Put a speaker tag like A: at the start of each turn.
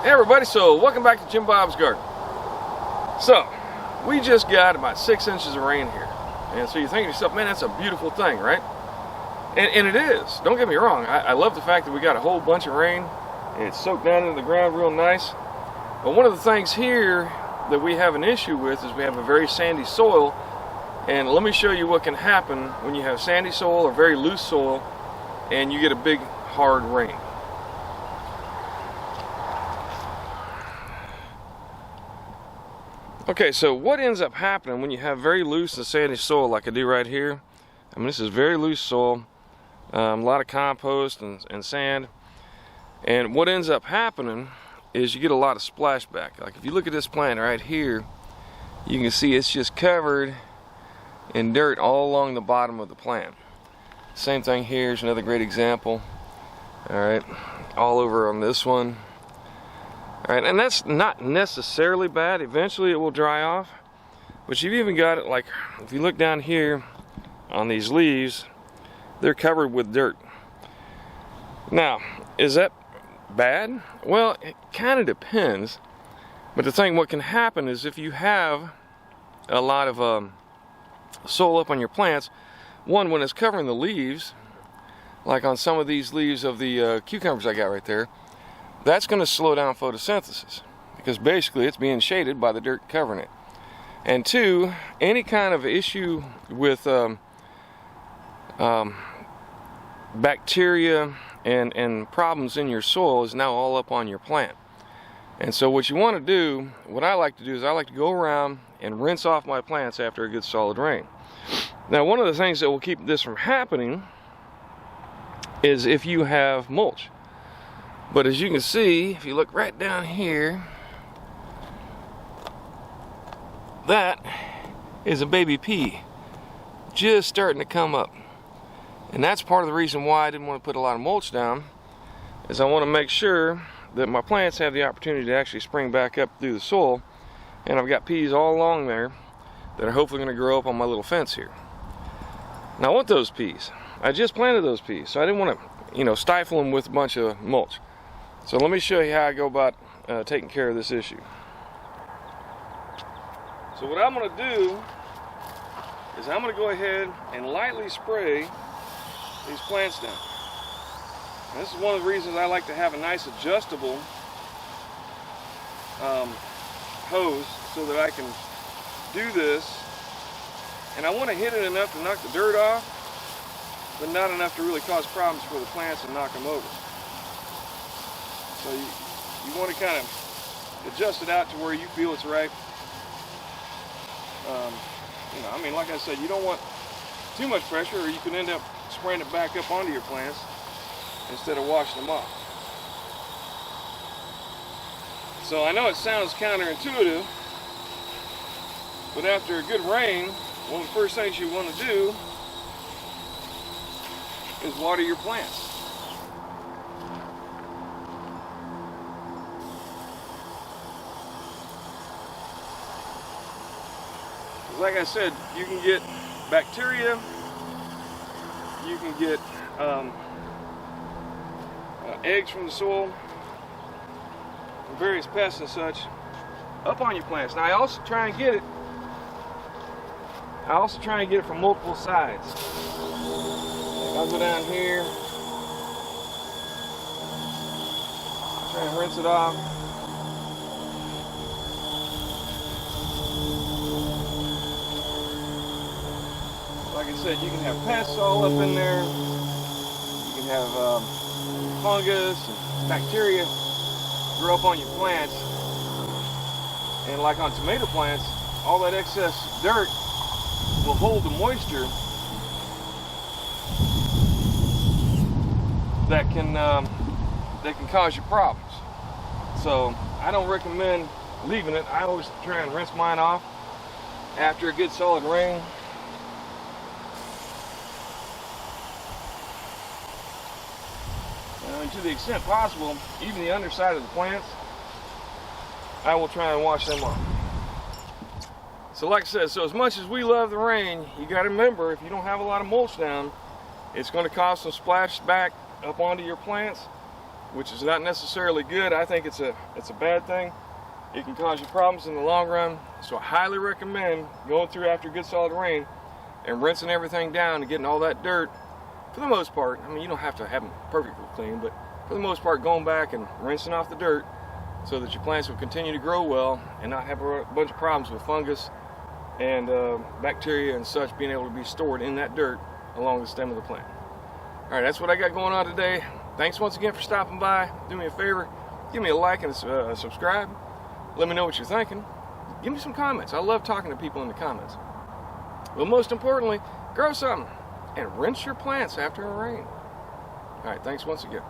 A: Hey everybody, so welcome back to Jim Bob's Garden. So, we just got about 6 inches of rain here. And so you're thinking to yourself, man, that's a beautiful thing, right? And it is. Don't get me wrong. I love the fact that we got a whole bunch of rain. It's soaked down into the ground real nice. But one of the things here that we have an issue with is we have a very sandy soil. And let me show you what can happen when you have sandy soil or very loose soil and you get a big, hard rain. Okay, so what ends up happening when you have very loose and sandy soil like I do right here? I mean, this is very loose soil, a lot of compost and sand. And what ends up happening is you get a lot of splashback. Like if you look at this plant right here, you can see it's just covered in dirt all along the bottom of the plant. Same thing here is another great example. All right, all over on this one. All right, and that's not necessarily bad. Eventually it will dry off. But you've even got it like, if you look down here on these leaves, they're covered with dirt. Now, is that bad? Well, it kind of depends. But the thing, what can happen is if you have a lot of soil up on your plants, one, when it's covering the leaves, like on some of these leaves of the cucumbers I got right there, that's going to slow down photosynthesis because basically it's being shaded by the dirt covering it. And two, any kind of issue with bacteria and problems in your soil is now all up on your plant. And so what you want to do, what I like to do is I like to go around and rinse off my plants after a good solid rain. Now, one of the things that will keep this from happening is if you have mulch. But as you can see, if you look right down here, that is a baby pea just starting to come up. And that's part of the reason why I didn't want to put a lot of mulch down, is I want to make sure that my plants have the opportunity to actually spring back up through the soil. And I've got peas all along there that are hopefully going to grow up on my little fence here. Now I want those peas. I just planted those peas, so I didn't want to, stifle them with a bunch of mulch. So let me show you how I go about taking care of this issue. So what I'm going to do is I'm going to go ahead and lightly spray these plants down. And this is one of the reasons I like to have a nice adjustable hose so that I can do this. And I want to hit it enough to knock the dirt off, but not enough to really cause problems for the plants and knock them over. So you want to kind of adjust it out to where you feel it's right. I mean, like I said, you don't want too much pressure or you can end up spraying it back up onto your plants instead of washing them off. So I know it sounds counterintuitive, but after a good rain, one of the first things you want to do is water your plants. Like I said, you can get bacteria, you can get eggs from the soil, and various pests and such up on your plants. Now I also try and get it from multiple sides. Like I'll go down here, try and rinse it off. Like I said, you can have pests all up in there. You can have fungus and bacteria grow up on your plants. And like on tomato plants, all that excess dirt will hold the moisture that can cause you problems. So I don't recommend leaving it. I always try and rinse mine off after a good solid rain. And to the extent possible, even the underside of the plants, I will try and wash them off. So like I said, so as much as we love the rain, you got to remember, if you don't have a lot of mulch down, it's going to cause some splash back up onto your plants. which is not necessarily good. I think it's a bad thing. It can cause you problems in the long run. So I highly recommend going through after good solid rain and rinsing everything down and getting all that dirt, for the most part. I mean, you don't have to have them perfectly clean, but for the most part, going back and rinsing off the dirt so that your plants will continue to grow well and not have a bunch of problems with fungus and bacteria and such being able to be stored in that dirt along the stem of the plant. All right, that's what I got going on today. Thanks once again for stopping by. Do me a favor, give me a like and a subscribe. Let me know what you're thinking. Give me some comments. I love talking to people in the comments. But most importantly, grow something and rinse your plants after a rain. All right, thanks once again.